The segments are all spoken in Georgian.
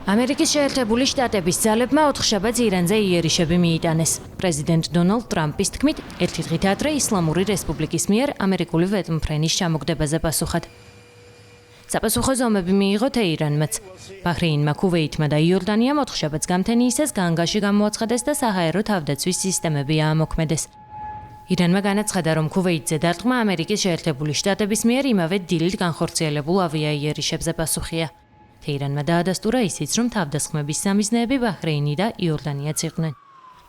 ამერიკის შეერთებული შტატების ძალებმა 4 შაბათს ირანზე იერიშები მიიტანეს. პრეზიდენტ დონალდ ტრამპის თქმით, ერთი დღით ადრე ისლამური რესპუბლიკის მიერ ამერიკული ვეტმფრენის ჩამოგდებაზე პასუხად. საპასუხო ზომები მიიღო თეირანმაც. ბაჰრეინმა, ქუვეითმა და იორდანიამ 4 შაბათს გამთენიისას განგაში გამოაცხადეს და საჰაერო თავდაცვის სისტემები აამოქმედეს. ირანმა განაცხადა, რომ ქუვეითზე დარტყმა ამერიკის შეერთებული შტატების მიერ იმავე დილით განხორციელებულ ავიაიერიშებზე პასუხია. თეირანმა დაადასტურა ისიც, რომ თავდასხმების სამიზნეები ბაჰრეინი და იორდანიაც იყვნენ.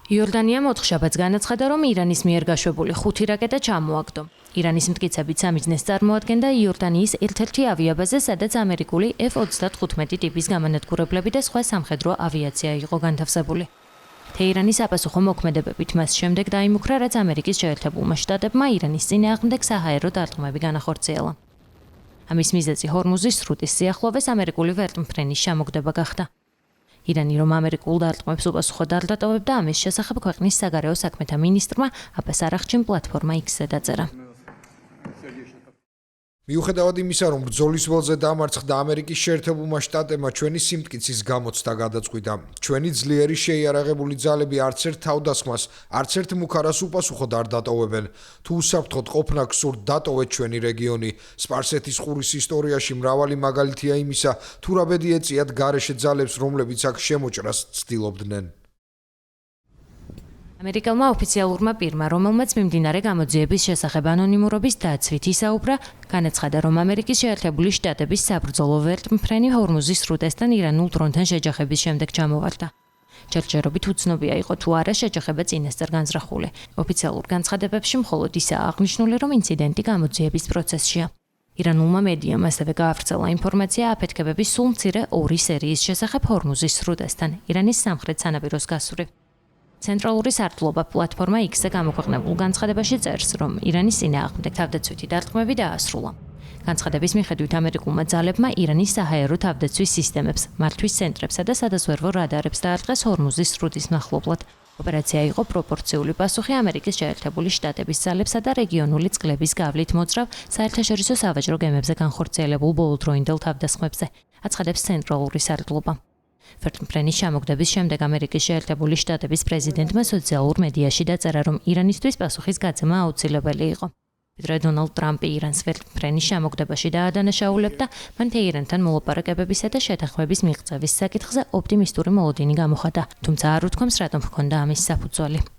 იორდანიამ 4 შაბათს განაცხადა, რომ ირანის მიერ გაშვებული 5 რაკეტა ჩამოაგდო. ირანის მტკიცებით სამიზნეს წარმოადგენდა იორდანიის ერთ-ერთი ავიაბაზე, სადაც ამერიკული F-35 ტიპის გამანადგურებლები და სხვა სამხედრო ავიაცია იყო განთავსებული. თეირანის საპასუხო მოქმედებებით მას შემდეგ დაიმუქრა, რაც ამერიკის შეერთებულმა შტატებმა ირანის წინააღმდეგ საჰაერო დარტყმები განახორციელა. ამის მიზეზი ჰორმუზის სრუტის სიახლოვეს ამერიკული ვერტმფრენის ჩამოგდება გახდა. ირანი რომ ამერიკულ დარტყმებს უპასუხოდ არ დატოვებდა, ამის შესახებ ქვეყნის საგარეო საქმეთა მინისტრმა აბას არაღჩიმ პლატფორმა X-ზე დაწერა. მიუხედავად იმისა, რომ ბრძოლის ველზე დამარცხდა ამერიკის შეერთებულმა შტატებმა ჩვენი სიმტკიცის გამოცდა გადაწყვიტა. ჩვენი ძლიერი შეიარაღებული ძალები არც ერთ თავდასხმას, არც ერთ მუქარას უპასუხოდ არ დატოვებენ. თუ უსაფრთხოდ ყოფნა გსურთ, დატოვეთ ჩვენი რეგიონი. სპარსეთის ყურის ისტორიაში მრავალი მაგალითია იმისა, თუ რა ბედი ეწიათ გარეშე ძალებს, რომლებიც აქ შემოჭრას ცდილობდნენ. ამერიკელმა ოფიციალურმა პირმა, რომელმაც მიმდინარე გამოძიების შესახებ ანონიმურობის დაცვით ისაუბრა, განაცხადა, რომ ამერიკის შეერთებული შტატების საბრძოლო ვერტმფრენი ჰორმუზის სრუტესთან ირანულ დრონთან შეჯახების შემდეგ ჩამოვარდა. ჯერჯერობით უცნობია იყო თუ არა შეჯახება წინასწარ განზრახული. ოფიციალურ განცხადებებში მხოლოდ ისაა აღნიშნული, რომ ინციდენტი გამოძიების პროცესშია. ირანულმა მედიამ ასევე გაავრცელა ინფორმაცია აფეთქებების სულ მცირე 2 სერიის შესახებ ჰორმუზის სრუტესთან, ირანის სამხრეთ სანაპიროს გასწვრივ. ცენტრალური სარდლობა პლატფორმა X-ზე გამოქვეყნებულ განცხადებაში წერს, რომ ირანის წინააღმდეგ თავდაცვითი დარტყმები დაასრულა. განცხადების მიხედვით ამერიკულმა ძალებმა ირანის საჰაერო თავდაცვის სისტემებს, მართვის ცენტრებსა და სადაზვერვო რადარებს დაარტყეს ჰორმუზის სრუტის მახლობლად. ოპერაცია იყო პროპორციული პასუხი ამერიკის შეერთებული შტატების ძალებსა და რეგიონული წყლების გავლით მოძრავ საერთაშორისო სავაჭრო გემებზე განხორციელებულ ბოლოდროინდელ თავდასხმებზე, აცხადებს ცენტრალური სარდლობა. ვერტმფრენის ჩამოგდების შემდეგ ამერიკის შეერთებული შტატების პრეზიდენტმა სოციალურ მედიაში დაწერა, რომ ირანისთვის პასუხის გაცემა აუცილებელი იყო. ვიდრე დონალდ ტრამპი ირანს ვერტმფრენის ჩამოგდებაში დაადანაშაულებდა, მან თეირანთან მოლაპარაკებებისა და შეთანხმების მიღწევის საკითხზე ოპტიმისტური მოლოდინი გამოხატა, თუმცა არ უთქვამს, რატომ ჰქონდა ამის საფუძველი.